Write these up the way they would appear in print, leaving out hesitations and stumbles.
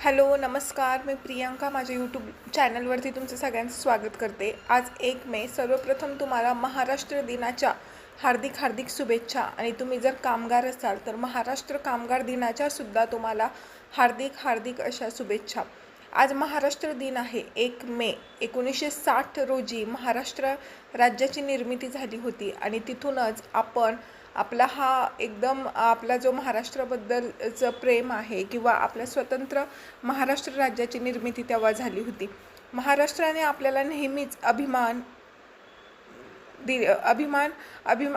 Hello नमस्कार, मी प्रियांका माझ्या YouTube चॅनलवरती तुमचं सगळ्यांचं स्वागत करते। आज 1 मे, सर्वप्रथम तुम्हाला महाराष्ट्र दिनाच्या हार्दिक हार्दिक शुभेच्छा। आणि तुम्ही जर कामगार असाल तर महाराष्ट्र कामगार दिनाच्या सुद्धा तुम्हाला हार्दिक हार्दिक अशा शुभेच्छा। आज महाराष्ट्र दिन आहे। 1 मे 1960 रोजी महाराष्ट्र राज्याची निर्मिती झाली होती आणि तिथूनच आपण आपला हा एकदम आपला जो महाराष्ट्राबद्दलचं प्रेम आहे किंवा आपल्या स्वतंत्र महाराष्ट्र राज्याची निर्मिती तेव्हा झाली होती। महाराष्ट्राने आपल्याला नेहमीच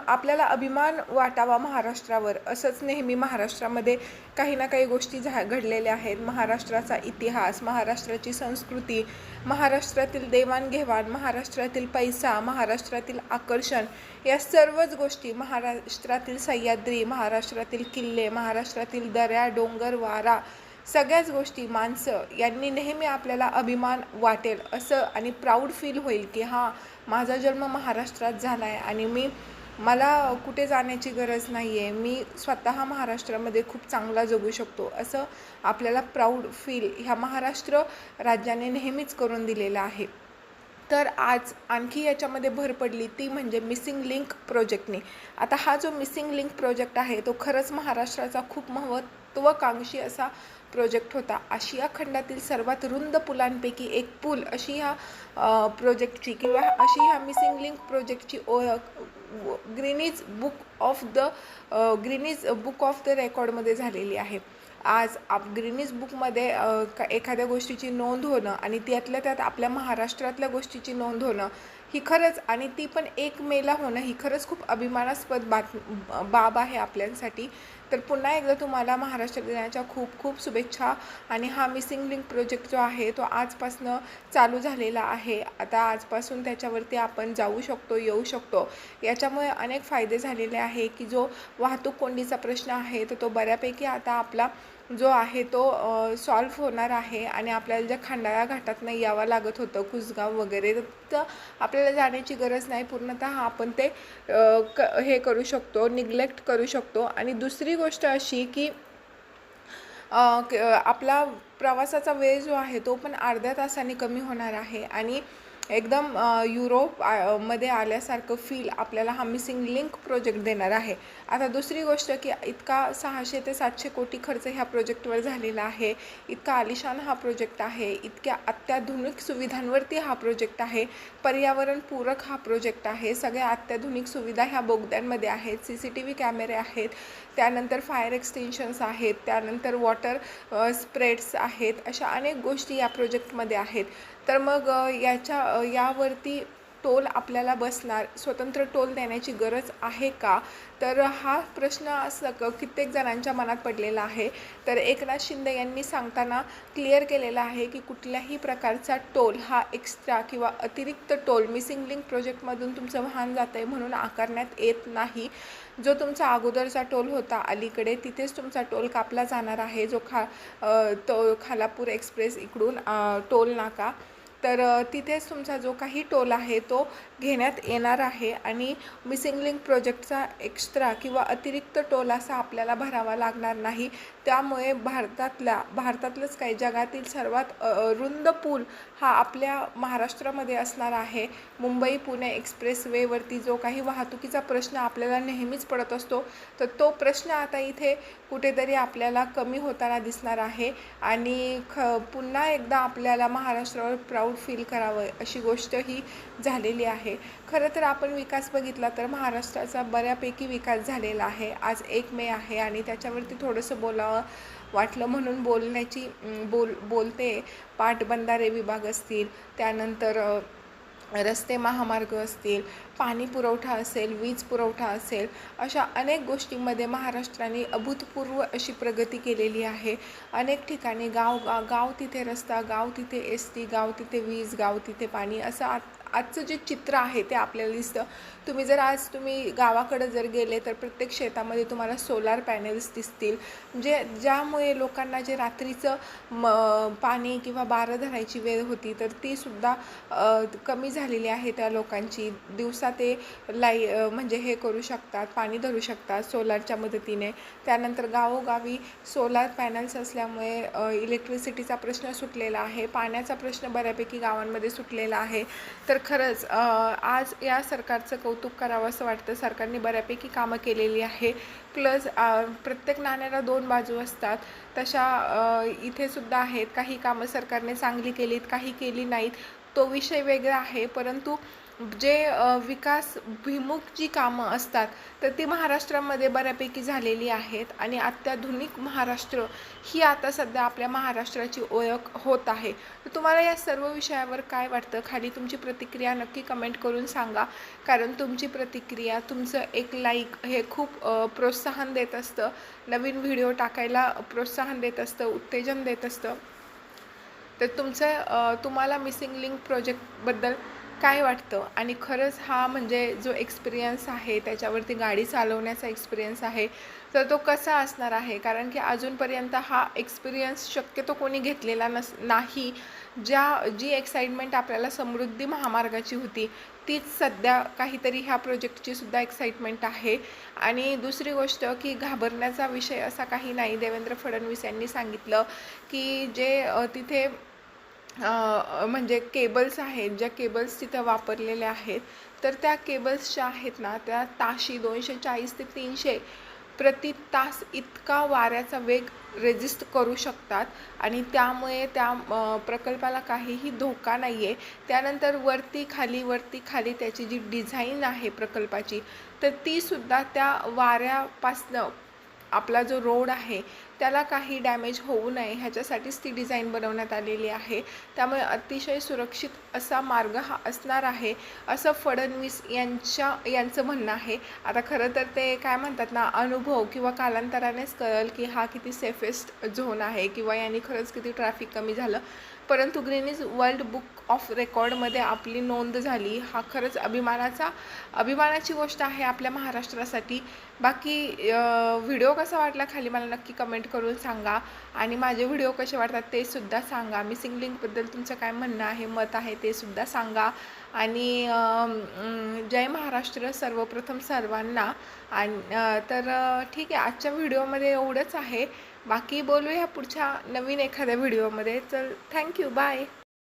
आपल्याला अभिमान वाटावा महाराष्ट्रावर, असंच नेहमी महाराष्ट्रामध्ये काही ना काही गोष्टी घडलेल्या आहेत। महाराष्ट्राचा इतिहास, महाराष्ट्राची संस्कृती, महाराष्ट्रातील देवाणघेवाण, महाराष्ट्रातील पैसा, महाराष्ट्रातील आकर्षण, या सर्वच गोष्टी, महाराष्ट्रातील सह्याद्री, महाराष्ट्रातील किल्ले, महाराष्ट्रातील दऱ्या, डोंगर, वारा, सगळ्याच गोष्टी, माणसं यांनी नेहमी आपल्याला अभिमान वाटेल असं आणि प्राऊड फील होईल की हां, माझा जन्म महाराष्ट्रात झाला आहे आणि मला कुठे जाण्याची गरज नाही आहे, मी स्वतः महाराष्ट्रामध्ये खूप चांगला जगू शकतो, असं आपल्याला प्राऊड फील ह्या महाराष्ट्र राज्याने नेहमीच करून दिलेलं आहे। तर आज आणखी याच्यामध्ये भर पडली ती म्हणजे मिसिंग लिंक प्रोजेक्टने। आता हा जो मिसिंग लिंक प्रोजेक्ट आहे तो खरंच महाराष्ट्राचा खूप महत्त्वाकांक्षी असा प्रोजेक्ट होता। आशिया खंडातील सर्वात रुंद पुलांपैकी एक पूल अशी ह्या प्रोजेक्टची किंवा अशी ह्या मिसिंग लिंक प्रोजेक्टची ओळख ग्रीनीज बुक ऑफ द रेकॉर्डमध्ये झालेली आहे। आज ग्रीनीज बुकमध्ये एखाद्या गोष्टीची नोंद होणं आणि त्यातल्या त्यात आपल्या महाराष्ट्रातल्या गोष्टीची नोंद होणं ही खरंच, आणि ती पण 1 मेला होणं, ही खरंच खूप अभिमानास्पद बाब आहे आपल्यासाठी। तर पुन्हा एकदा तुम्हाला महाराष्ट्र दिनाच्या खूप खूप शुभेच्छा। आणि हा मिसिंग लिंक प्रोजेक्ट जो आहे तो आजपासून चालू झालेला आहे। आता आजपासून त्याच्यावरती आपण जाऊ शकतो, येऊ शकतो। याच्यामुळे अनेक फायदे झालेले आहे की जो वाहतूक कोंडीचा प्रश्न आहे तो बऱ्यापैकी आता आपला जो आहे तो सॉल्व्ह होणार आहे आणि आपल्याला ज्या खंडाळा घाटातनं यावं लागत होतं, कुसगाव वगैरे, तर आपल्याला जाण्याची गरज नाही। पूर्णतः आपण ते हे करू शकतो, निग्लेक्ट करू शकतो। आणि दुसरी गोष्ट अशी की आपला प्रवासाचा वेळ जो आहे तो पण अर्ध्या तासाने कमी होणार आहे आणि एकदम युरोप मध्ये आल्यासारखं फील आपल्याला हा मिसिंग लिंक प्रोजेक्ट देणार आहे। आता दुसरी गोष्ट की इतका 600 ते 700 कोटी खर्च ह्या प्रोजेक्टवर झालेला आहे, इतका आलिशान हा प्रोजेक्ट आहे, इतक्या अत्याधुनिक सुविधांवरती हा प्रोजेक्ट आहे, पर्यावरणपूरक हा प्रोजेक्ट आहे, सगळ्या अत्याधुनिक सुविधा ह्या बोगद्यांमध्ये आहेत, CCTV कॅमेरे आहेत, त्यानंतर फायर एक्सटेन्शन्स आहेत, त्यानंतर वॉटर स्प्रेड्स आहेत, अशा अनेक गोष्टी या प्रोजेक्टमध्ये आहेत। तर मग यावरती टोल आपल्याला बसणार, स्वतंत्र टोल देण्याची गरज आहे का, तर हा प्रश्न असं कित्येक जणांच्या मनात पडलेला आहे। तर एकनाथ शिंदे यांनी सांगताना क्लिअर केलेलं आहे की कुठल्याही प्रकारचा टोल हा एक्स्ट्रा किंवा अतिरिक्त टोल मिसिंग लिंक प्रोजेक्टमधून तुमचं वाहन जात आहे म्हणून आकारण्यात येत नाही। जो तुमचा अगोदरचा टोल होता अलीकडे, तिथेच तुमचा टोल कापला जाणार आहे, जो तो खालापूर एक्सप्रेस इकडून टोल नाका, तर तिथेच तुमचा जो काही टोल आहे तो घेण्यात येणार आहे आणि मिसिंग लिंक प्रोजेक्टचा एक्स्ट्रा किंवा अतिरिक्त टोल असा आपल्याला भरावा लागणार नाही। त्यामुळे भारतातलंच काही जगातील सर्वात रुंद पूल हा आपल्या महाराष्ट्रामध्ये असणार आहे। मुंबई पुणे एक्सप्रेसवेवरती जो काही वाहतुकीचा प्रश्न आपल्याला नेहमीच पडत असतो, तर तो प्रश्न आता इथे कुठेतरी आपल्याला कमी होताना दिसणार आहे आणि पुन्हा एकदा आपल्याला महाराष्ट्रावर प्राऊड फील करावं अशी गोष्ट ही झालेली आहे। खरं तर आपण विकास बघितला तर महाराष्ट्राचा बऱ्यापैकी विकास झालेला आहे। आज 1 मे आहे आणि त्याच्यावरती थोडंसं बोलावं वाटलं म्हणून बोलते। पाटबंधारे विभाग असतील, त्यानंतर रस्ते महामार्ग असतील, पाणी पुरवठा असेल, वीज पुरवठा असेल, अशा अनेक गोष्टींमध्ये महाराष्ट्राने अभूतपूर्व अशी प्रगती केलेली आहे। अनेक ठिकाणी गाव तिथे रस्ता, गाव तिथे ST, गाव तिथे वीज, गाव तिथे पाणी, असं आजचं जे चित्र आहे ते आपल्याला दिसतं. तुम्ही जर आज गावाकडे जर गेले तर प्रत्येक शेतामध्ये तुम्हाला सोलार पॅनेल्स दिसतील, ज्यामुळे लोकांना जे रात्रीचं पाणी किंवा बारं धरायची वेळ होती तर तीसुद्धा कमी झालेली आहे. त्या लोकांची दिवसा ते म्हणजे हे करू शकतात, पाणी धरू शकतात सोलारच्या मदतीने. त्यानंतर गावोगावी सोलार पॅनल्स असल्यामुळे इलेक्ट्रिसिटीचा प्रश्न सुटलेला आहे, पाण्याचा प्रश्न बऱ्यापैकी गावांमध्ये सुटलेला आहे. तर खरंच आज या सरकारचं कौतुक करावं असं वाटतं. सरकारने बऱ्यापैकी कामं केलेली आहे. प्लस प्रत्येक नाण्याला दोन बाजू असतात, तशा इथेसुद्धा आहेत. काही कामं सरकारने चांगली केलीत, काही केली नाहीत, तो विषय वेगळा आहे. परंतु जे विकासभिमुख जी कामं असतात तर ती महाराष्ट्रामध्ये बऱ्यापैकी झालेली आहेत आणि अत्याधुनिक महाराष्ट्र ही आता सध्या आपल्या महाराष्ट्राची ओळख होत आहे. तर तुम्हाला या सर्व विषयावर काय वाटतं? खाली तुमची प्रतिक्रिया नक्की कमेंट करून सांगा, कारण तुमची प्रतिक्रिया, तुमचं एक लाईक हे खूप प्रोत्साहन देत असतं, नवीन व्हिडिओ टाकायला प्रोत्साहन देत असतं, उत्तेजन देत असतं. तर तुम्हाला मिसिंग लिंक प्रोजेक्टबद्दल काय वाटतं? आणि खरंच हा म्हणजे जो एक्सपिरियन्स आहे, त्याच्यावरती गाडी चालवण्याचा एक्सपिरियन्स आहे, तर तो कसा असणार आहे? कारण की अजूनपर्यंत हा एक्सपिरियन्स शक्यतो कोणी घेतलेला नाही. जी एक्साइटमेंट आपल्याला समृद्धी महामार्गाची होती, तीच सध्या काहीतरी ह्या प्रोजेक्टची सुद्धा एक्साइटमेंट आहे. आणि दुसरी गोष्ट की घाबरण्याचा विषय असा काही नाही. देवेंद्र फडणवीस यांनी सांगितलं की तिथे म्हणजे केबल्स आहेत, ज्या केबल्स तिथं वापरलेल्या आहेत, तर त्या केबल्स ज्या आहेत ना, त्या ताशी 240 ते 300 प्रति तास इतका वाऱ्याचा वेग रेजिस्ट करू शकतात आणि त्यामुळे त्या प्रकल्पाला काहीही धोका नाही आहे. त्यानंतर वरती खाली त्याची जी डिझाईन आहे प्रकल्पाची, तर तीसुद्धा त्या वाऱ्यापासनं आपला जो रोड आहे त्याला काही डॅमेज होऊ नये ह्याच्यासाठीच ती डिझाईन बनवण्यात आलेली आहे. त्यामुळे अतिशय सुरक्षित असा मार्ग हा असणार आहे असं फडणवीस यांचं म्हणणं आहे. आता खरं तर ते काय म्हणतात ना, अनुभव किंवा कालांतरानेच कळेल की हा किती सेफेस्ट झोन आहे किंवा यांनी खरंच किती ट्रॅफिक कमी झालं. परंतु गिनीज वर्ल्ड बुक ऑफ रेकॉर्डमध्ये आपली नोंद झाली, हा खरंच अभिमानाची गोष्ट आहे आपल्या महाराष्ट्रासाठी. बाकी व्हिडिओ कसा वाटला खाली मला नक्की कमेंट करून सांगा आणि माझे व्हिडिओ कसे वाटतात ते सुद्धा सांगा. मिसिंग लिंकबद्दल तुमचं काय म्हणणं आहे, मत आहे ते सुद्धा सांगा. आणि जय महाराष्ट्र सर्वप्रथम सर्वांना. आणि तर ठीक आहे, आजच्या व्हिडिओमध्ये एवढंच आहे. बाकी बोलूया पुढच्या नवीन एखाद्या व्हिडिओमध्ये. चल, थँक्यू, बाय.